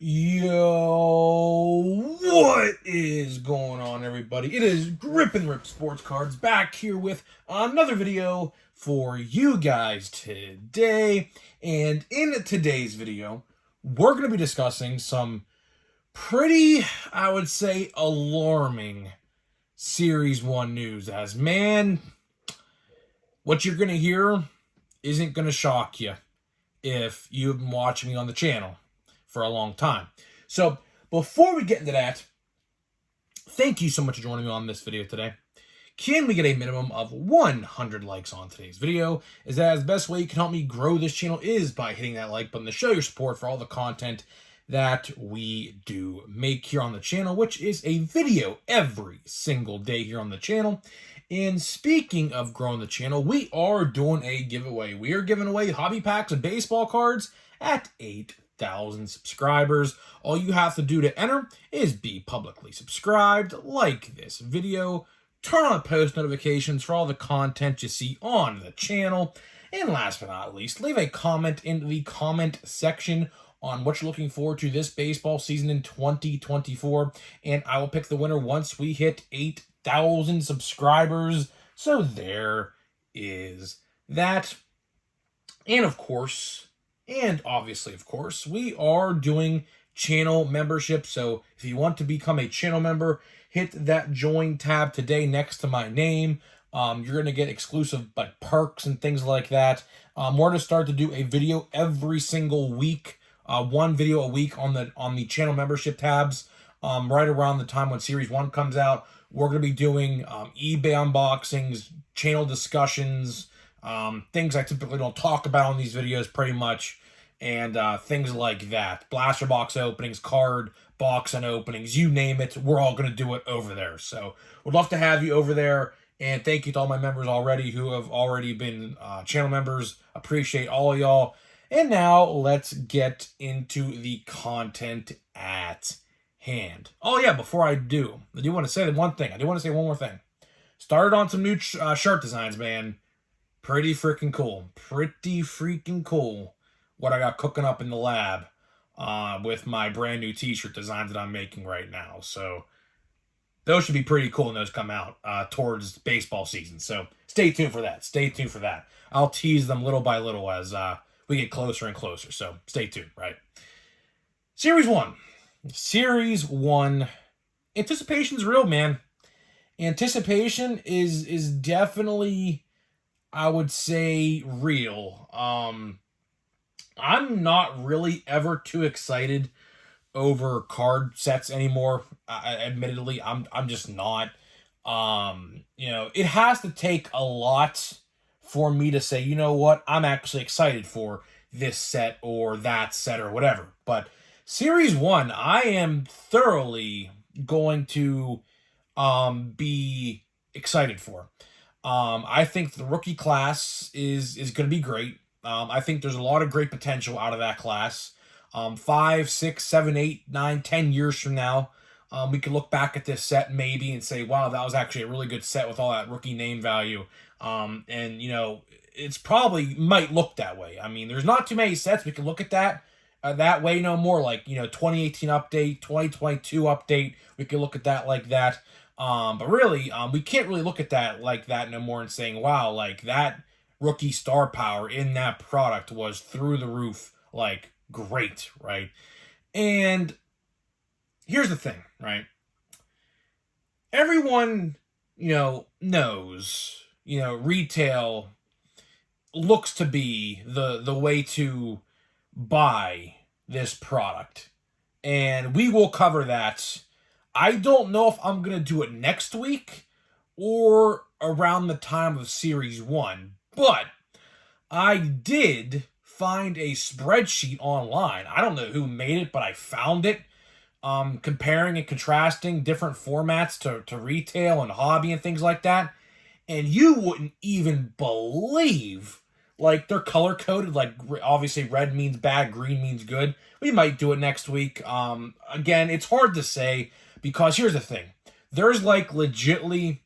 Yo, what is going on, everybody? It is Grip and Rip Sports Cards back here with another video for you guys today. And in today's video, we're going to be discussing some pretty, I would say, alarming Series 1 news. As, man, what you're going to hear isn't going to shock you if you've been watching me on the channel for a long time. So before we get into that, thank you so much for joining me on this video today. Can we get a minimum of 100 likes on today's video? As the best way you can help me grow this channel is by hitting that like button to show your support for all the content that we do make here on the channel, which is a video every single day here on the channel. And speaking of growing the channel, we are doing a giveaway. We are giving away hobby packs of baseball cards at 8,000 subscribers. All you have to do to enter is be publicly subscribed, like this video, turn on post notifications for all the content you see on the channel, and last but not least, leave a comment in the comment section on what you're looking forward to this baseball season in 2024, and I will pick the winner once we hit 8,000 subscribers. So there is that. And of course, and obviously, of course, we are doing channel membership. So if you want to become a channel member, hit that join tab today next to my name. You're going to get exclusive perks and things like that. We're going to start to do a video every single week. One video a week on the channel membership tabs. Right around the time when Series 1 comes out, we're going to be doing eBay unboxings, channel discussions, things I typically don't talk about on these videos pretty much, and things like that. Blaster box openings, card box openings, you name it, we're all going to do it over there. So we'd love to have you over there, and thank you to all my members already who have already been channel members. Appreciate all of y'all. And now let's get into the content at hand. Oh yeah, before I do want to say one thing. I do want to say one more thing. Started on some new shirt designs, man. Pretty freaking cool. Pretty freaking cool what I got cooking up in the lab with my brand new t-shirt designs that I'm making right now. So those should be pretty cool when those come out towards baseball season. So stay tuned for that. Stay tuned for that. I'll tease them little by little as we get closer and closer. So stay tuned, right? Series 1. Series 1. Anticipation's real, man. Anticipation is definitely, I would say, real. I'm not really ever too excited over card sets anymore. Admittedly, I'm just not. It has to take a lot for me to say, you know what, I'm actually excited for this set or that set or whatever. But Series 1, I am thoroughly going to be excited for. I think the rookie class is going to be great. I think there's a lot of great potential out of that class. 5, 6, 7, 8, 9, 10 years from now, we can look back at this set maybe and say, wow, that was actually a really good set with all that rookie name value. And, it's probably might look that way. I mean, there's not too many sets we can look at that way no more. Like, 2018 update, 2022 update, we can look at that like that. But really, we can't really look at that like that no more and saying, wow, like that rookie star power in that product was through the roof, like great, right? And here's the thing, right? Everyone, knows, retail looks to be the way to buy this product. And we will cover that. I don't know if I'm going to do it next week or around the time of Series 1, but I did find a spreadsheet online. I don't know who made it, but I found it. Comparing and contrasting different formats to retail and hobby and things like that. And you wouldn't even believe, like, they're color-coded. Like, obviously red means bad, green means good. We might do it next week. Again, it's hard to say because here's the thing. There's, like, legitly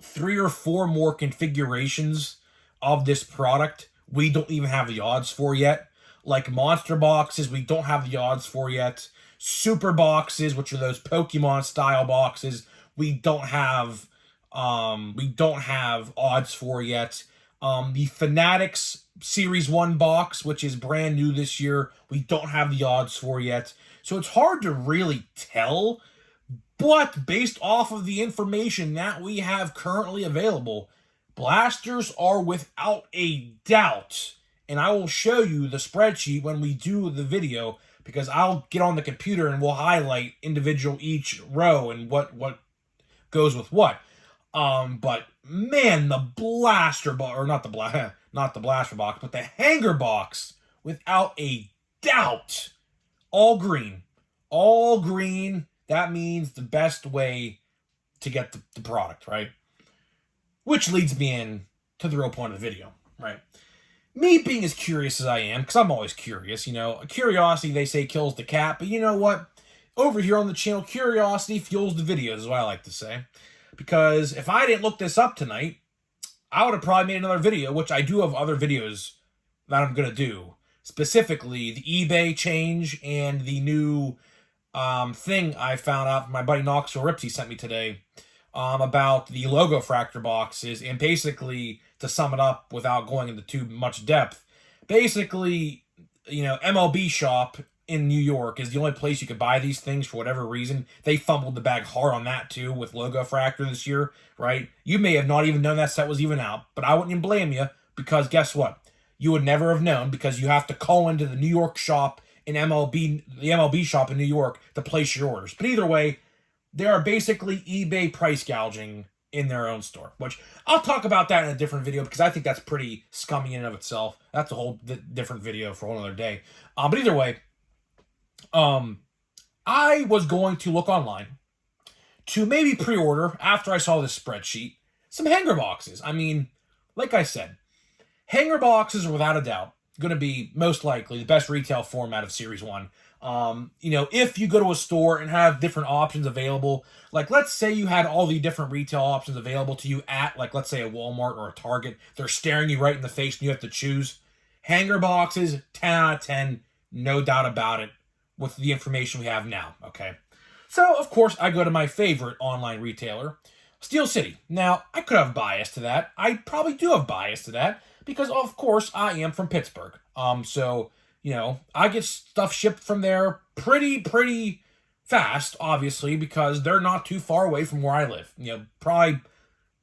3 or 4 more configurations of this product we don't even have the odds for yet. like monster boxes, we don't have the odds for yet. Super boxes, which are those Pokemon style boxes, we don't have odds for yet. The Fanatics Series 1 box, which is brand new this year, we don't have the odds for yet. So it's hard to really tell, but based off of the information that we have currently available, blasters are without a doubt. And I will show you the spreadsheet when we do the video, because I'll get on the computer and we'll highlight individual each row and what goes with what. But man, the blaster box, or not the blaster box, but the hanger box, without a doubt, all green. All green. That means the best way to get the product, right? Which leads me in to the real point of the video, right? Me being as curious as I am, because I'm always curious, curiosity, they say, kills the cat, but you know what? Over here on the channel, curiosity fuels the videos, is what I like to say. Because if I didn't look this up tonight, I would have probably made another video, which I do have other videos that I'm going to do. Specifically, the eBay change and the new thing I found out my buddy Knoxville Ripsy sent me today about the logo fractor boxes. And basically, to sum it up without going into too much depth, basically, MLB Shop in New York is the only place you could buy these things for whatever reason. They fumbled the bag hard on that too with Logo Fractor this year, right? You may have not even known that set was even out, but I wouldn't even blame you, because guess what? You would never have known, because you have to call into the New York shop in the MLB shop in New York to place your orders. But either way, they are basically eBay price gouging in their own store, which I'll talk about that in a different video, because I think that's pretty scummy in and of itself. That's a whole different video for another day. But either way, I was going to look online to maybe pre-order, after I saw this spreadsheet, some hanger boxes. I mean, like I said, hanger boxes are without a doubt going to be most likely the best retail format of Series 1. If you go to a store and have different options available, like let's say you had all the different retail options available to you at, like, let's say a Walmart or a Target, they're staring you right in the face and you have to choose. Hanger boxes, 10 out of 10, no doubt about it, with the information we have now, okay? So, of course, I go to my favorite online retailer, Steel City. Now, I could have bias to that. I probably do have bias to that, because, of course, I am from Pittsburgh. So, I get stuff shipped from there pretty fast, obviously, because they're not too far away from where I live. Probably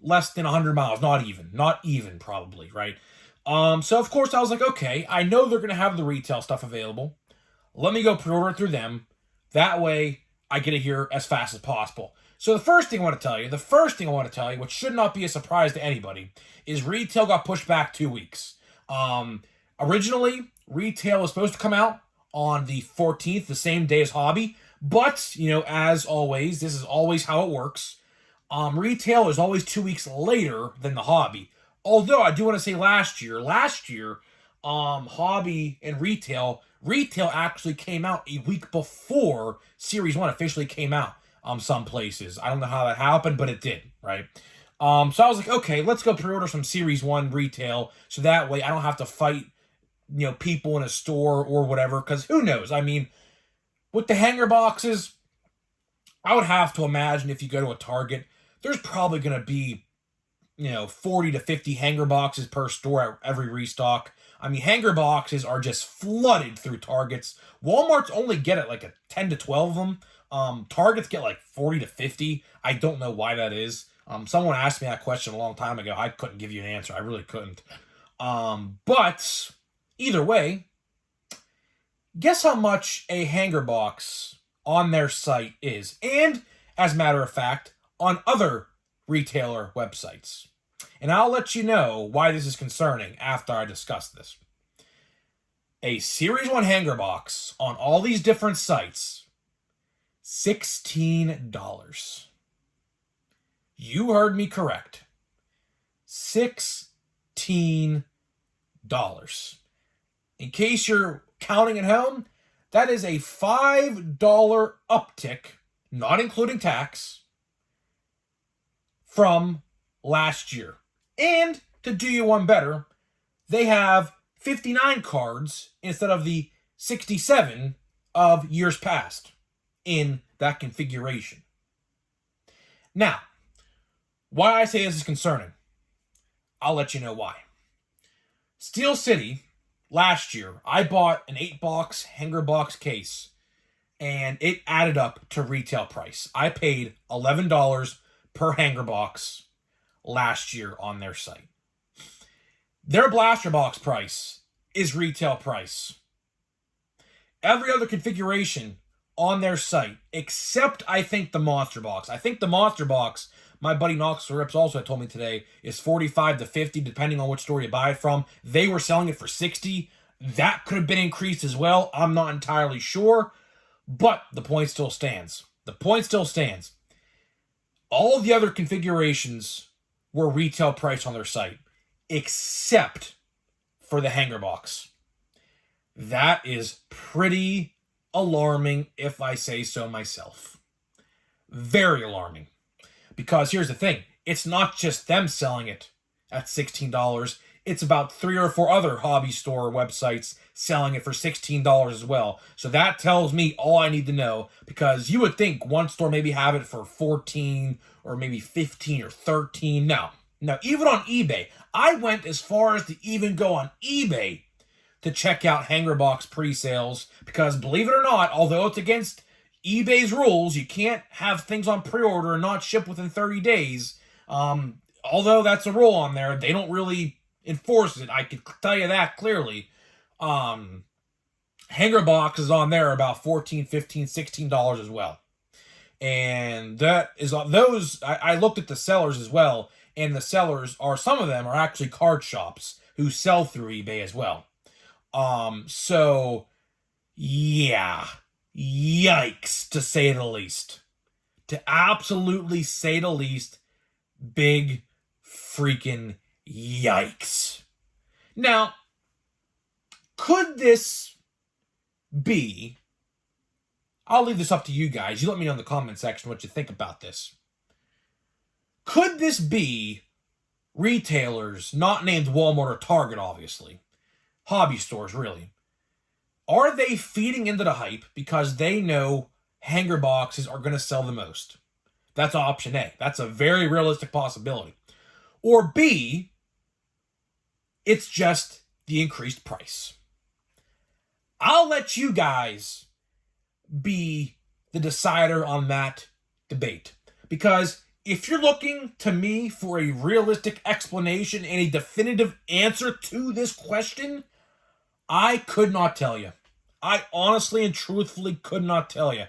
less than 100 miles, not even, probably, right? So, of course, I was like, okay, I know they're going to have the retail stuff available. Let me go pre-order through them. That way, I get it here as fast as possible. So the first thing I want to tell you, which should not be a surprise to anybody, is retail got pushed back 2 weeks. Originally, retail was supposed to come out on the 14th, the same day as hobby. But, as always, this is always how it works. Retail is always 2 weeks later than the hobby. Although, I do want to say last year, hobby and retail actually came out a week before Series 1 officially came out some places. I don't know how that happened, but it did, right? So I was like, okay, let's go pre-order some Series 1 retail, so that way I don't have to fight, people in a store or whatever, because who knows? I mean, with the hanger boxes, I would have to imagine if you go to a Target, there's probably going to be, 40 to 50 hanger boxes per store at every restock. I mean, hanger boxes are just flooded through Targets. Walmart's only get it like a 10 to 12 of them. Targets get like 40 to 50. I don't know why that is. Someone asked me that question a long time ago. I couldn't give you an answer. I really couldn't. But either way, guess how much a hanger box on their site is. And as a matter of fact, on other retailer websites. And I'll let you know why this is concerning after I discuss this. A Series 1 hanger box on all these different sites, $16. You heard me correct. $16. In case you're counting at home, that is a $5 uptick, not including tax, from last year. And to do you one better, they have 59 cards instead of the 67 of years past in that configuration. Now, why I say this is concerning, I'll let you know why. Steel City, last year, I bought an 8-box hanger box case, and it added up to retail price. I paid $11 per hanger box last year on their site. Their blaster box price is retail price. Every other configuration on their site, except I think the monster box. I think the monster box, my buddy Knox Rips also told me today, is 45 to 50, depending on which store you buy it from. They were selling it for 60. That could have been increased as well. I'm not entirely sure, but the point still stands. The point still stands. All the other configurations were retail price on their site, except for the hanger box. That is pretty alarming, if I say so myself. Very alarming. Because here's the thing, it's not just them selling it at $16. It's about 3 or 4 other hobby store websites selling it for $16 as well. So that tells me all I need to know, because you would think one store maybe have it for 14 or maybe 15 or 13. No, even on eBay. I went as far as to even go on eBay to check out hanger box pre-sales, because believe it or not, although it's against eBay's rules, you can't have things on pre-order and not ship within 30 days. Although that's a rule on there, they don't really enforce it. I can tell you that clearly. Hanger boxes on there are about $14, $15, $16 as well. And that is those. I looked at the sellers as well, and the sellers are, some of them are actually card shops who sell through eBay as well. So yeah, yikes, to say the least. To absolutely say the least, big freaking yikes. Now, could this be, I'll leave this up to you guys. You let me know in the comment section what you think about this. Could this be retailers, not named Walmart or Target, obviously, hobby stores, really, are they feeding into the hype because they know hanger boxes are going to sell the most? That's option A. That's a very realistic possibility. Or B, it's just the increased price. I'll let you guys be the decider on that debate, because if you're looking to me for a realistic explanation and a definitive answer to this question, I could not tell you. I honestly and truthfully could not tell you.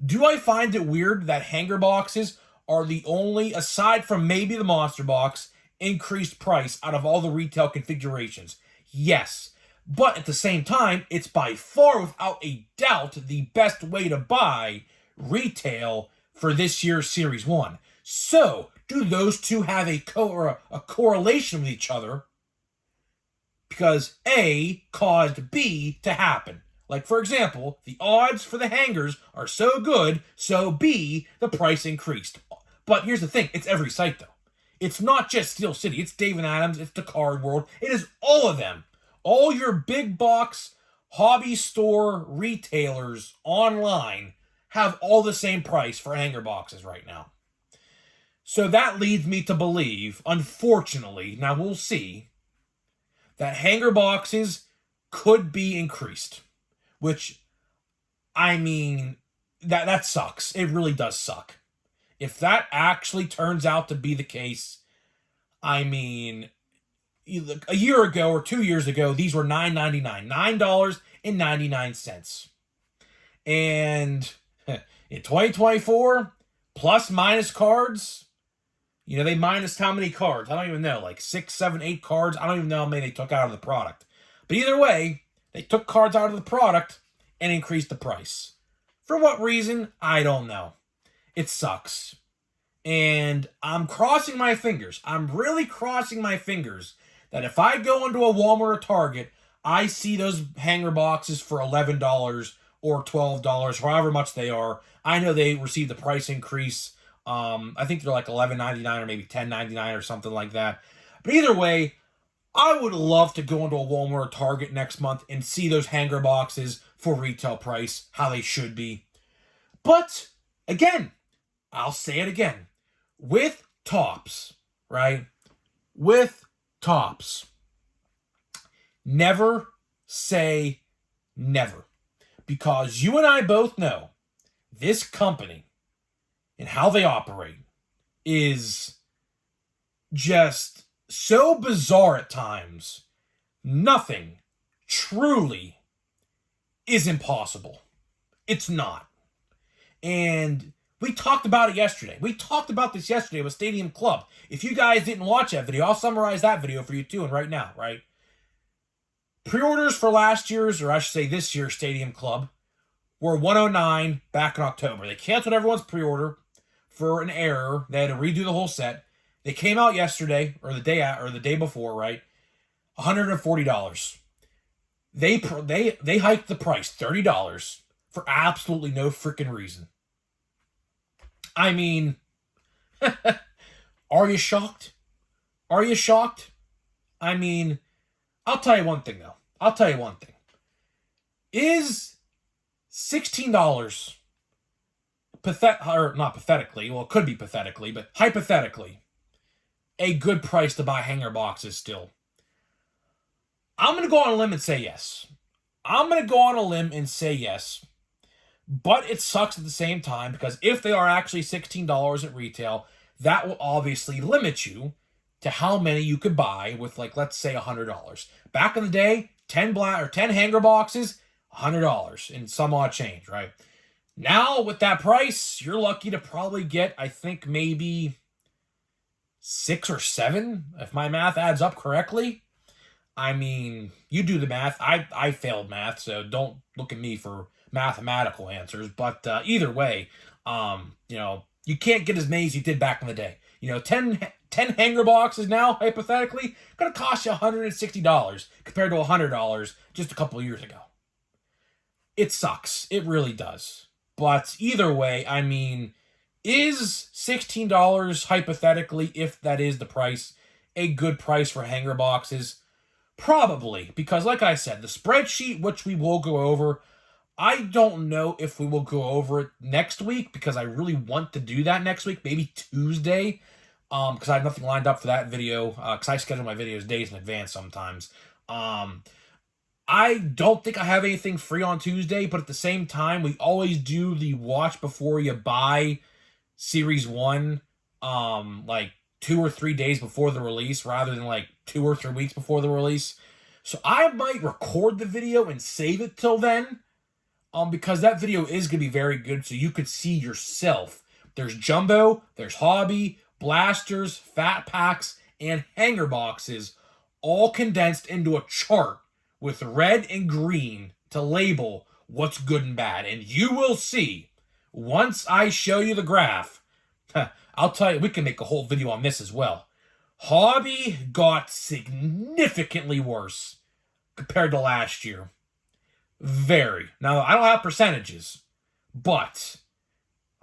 Do I find it weird that hanger boxes are the only, aside from maybe the monster box, increased price out of all the retail configurations? Yes. But at the same time, it's by far, without a doubt, the best way to buy retail for this year's Series 1. So, do those two have a correlation with each other? Because A caused B to happen. Like, for example, the odds for the hangers are so good, so B, the price increased. But here's the thing, it's every site, though. It's not just Steel City, it's Dave & Adams, it's the Card World, it is all of them. All your big box hobby store retailers online have all the same price for hanger boxes right now. So that leads me to believe, unfortunately, now we'll see, that hanger boxes could be increased. Which, I mean, that sucks. It really does suck. If that actually turns out to be the case, I mean, a year ago or 2 years ago, these were $9.99. $9.99. And in 2024, plus minus cards, you know, they minus how many cards? I don't even know, like 6, 7, 8 cards. I don't even know how many they took out of the product. But either way, they took cards out of the product and increased the price. For what reason? I don't know. It sucks. And I'm crossing my fingers. I'm really crossing my fingers that if I go into a Walmart or Target, I see those hanger boxes for $11 or $12, however much they are. I know they received the price increase. I think they're like $11.99 or maybe $10.99 or something like that. But either way, I would love to go into a Walmart or Target next month and see those hanger boxes for retail price, how they should be. But, again, I'll say it again. With Topps, right? With Topps, never say never. Because you and I both know this company and how they operate is just so bizarre at times. Nothing truly is impossible. It's not. And we talked about it yesterday. We talked about this yesterday with Stadium Club. If you guys didn't watch that video, I'll summarize that video for you too, and right now, right? Pre-orders for last year's, or I should say this year's Stadium Club, were 109 back in October. They canceled everyone's pre-order for an error. They had to redo the whole set. They came out yesterday, or the day before, right? $140. They hiked the price $30 for absolutely no freaking reason. I mean, are you shocked? Are you shocked? I mean, I'll tell you one thing, though. I'll tell you one thing. Is $16 not pathetically, well, it could be pathetically, but hypothetically, a good price to buy hanger boxes still? I'm going to go on a limb and say yes. I'm going to go on a limb and say yes. But it sucks at the same time, because if they are actually $16 at retail, that will obviously limit you to how many you could buy with, like, let's say $100. Back in the day, 10 hanger boxes, $100 and some odd change, right? Now, with that price, you're lucky to probably get, I think, maybe 6 or 7, if my math adds up correctly. I mean, you do the math. I failed math, so don't look at me for mathematical answers. But either way, you can't get as many as you did back in the day. 10 hanger boxes now, hypothetically, going to cost you $160 compared to $100 just a couple of years ago. It sucks. It really does. But either way, I mean, is $16 hypothetically, if that is the price, a good price for hanger boxes? Probably, because like I said, the spreadsheet, which we will go over, I don't know if we will go over it next week, because I really want to do that next week, maybe Tuesday, because I have nothing lined up for that video, because I schedule my videos days in advance sometimes. I don't think I have anything free on Tuesday, but at the same time, we always do the watch before you buy Series 1, like 2 or 3 days before the release, rather than like 2 or 3 weeks before the release. So I might record the video and save it till then, because that video is going to be very good, so you could see yourself. There's jumbo, there's hobby, blasters, fat packs, and hanger boxes, all condensed into a chart with red and green to label what's good and bad. And you will see, once I show you the graph, I'll tell you, we can make a whole video on this as well. Hobby got significantly worse compared to last year. Very. Now, I don't have percentages, but,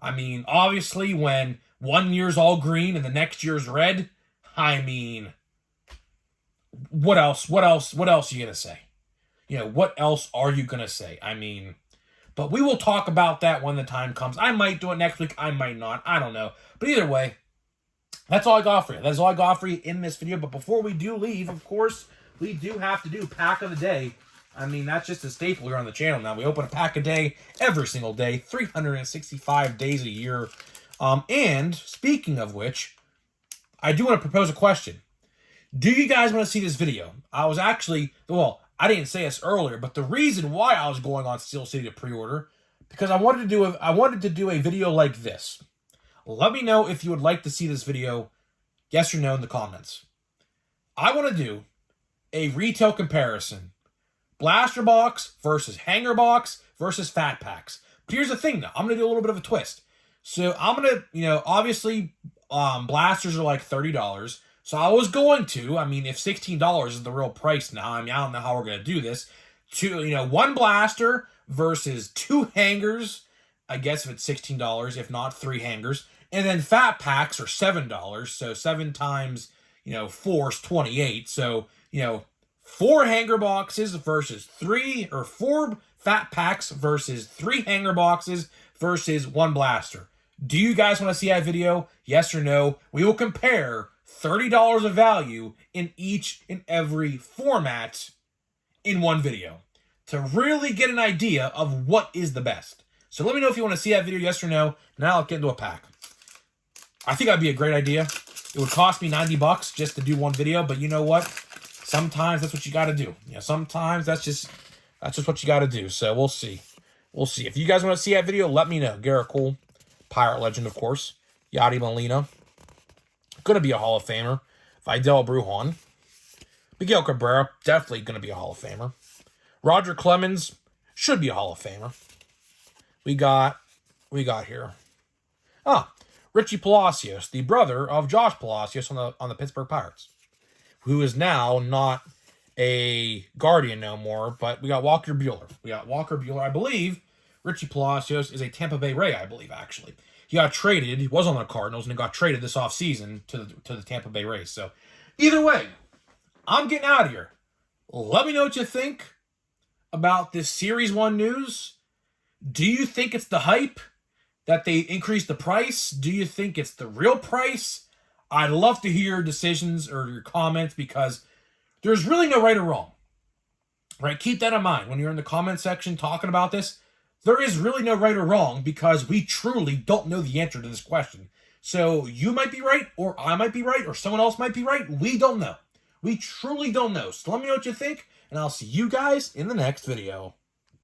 I mean, obviously, when 1 year's all green and the next year's red, I mean, what else are you going to say? What else are you going to say? I mean, but we will talk about that when the time comes. I might do it next week. I might not. I don't know. But either way, that's all I got for you. That's all I got for you in this video. But before we do leave, of course, we do have to do Pack of the Day. I mean, that's just a staple here on the channel now. We open a pack a day every single day, 365 days a year. And speaking of which, I do want to propose a question. Do you guys want to see this video? I was actually, well, I didn't say this earlier, but the reason why I was going on Steel City to pre-order, because I wanted to do a video like this. Let me know if you would like to see this video, yes or no, in the comments. I want to do a retail comparison. Blaster box versus hanger box versus fat packs. But here's the thing, though. I'm going to do a little bit of a twist. So I'm going to, obviously, blasters are like $30. So I was going to, I mean, if $16 is the real price now, I mean, I don't know how we're going to do this. One blaster versus 2 hangers, I guess if it's $16, if not 3 hangers. And then fat packs are $7. So 7 times, 4 is 28. So, 4 hanger boxes versus 3, or 4 fat packs versus 3 hanger boxes versus 1 blaster. Do you guys want to see that video? Yes or no? We will compare $30 of value in each and every format in one video to really get an idea of what is the best. So let me know if you want to see that video, yes or no. Now I'll get into a pack. I think that'd be a great idea. It would cost me $90 just to do one video, but you know what? Sometimes that's what you got to do. Sometimes that's just what you got to do. So we'll see. We'll see. If you guys want to see that video, let me know. Garrett Cole, Pirate Legend, of course. Yadi Molina, going to be a Hall of Famer. Vidal Brujan. Miguel Cabrera, definitely going to be a Hall of Famer. Roger Clemens, should be a Hall of Famer. We got here. Richie Palacios, the brother of Josh Palacios on the Pittsburgh Pirates, who is now not a Guardian no more, but we got Walker Buehler. I believe Richie Palacios is a Tampa Bay Ray, I believe, actually. He got traded. He was on the Cardinals, and he got traded this offseason to the Tampa Bay Rays. So, either way, I'm getting out of here. Let me know what you think about this Series 1 news. Do you think it's the hype that they increased the price? Do you think it's the real price? I'd love to hear your decisions or your comments, because there's really no right or wrong. Right? Keep that in mind when you're in the comment section talking about this. There is really no right or wrong, because we truly don't know the answer to this question. So you might be right, or I might be right, or someone else might be right. We don't know. We truly don't know. So let me know what you think, and I'll see you guys in the next video.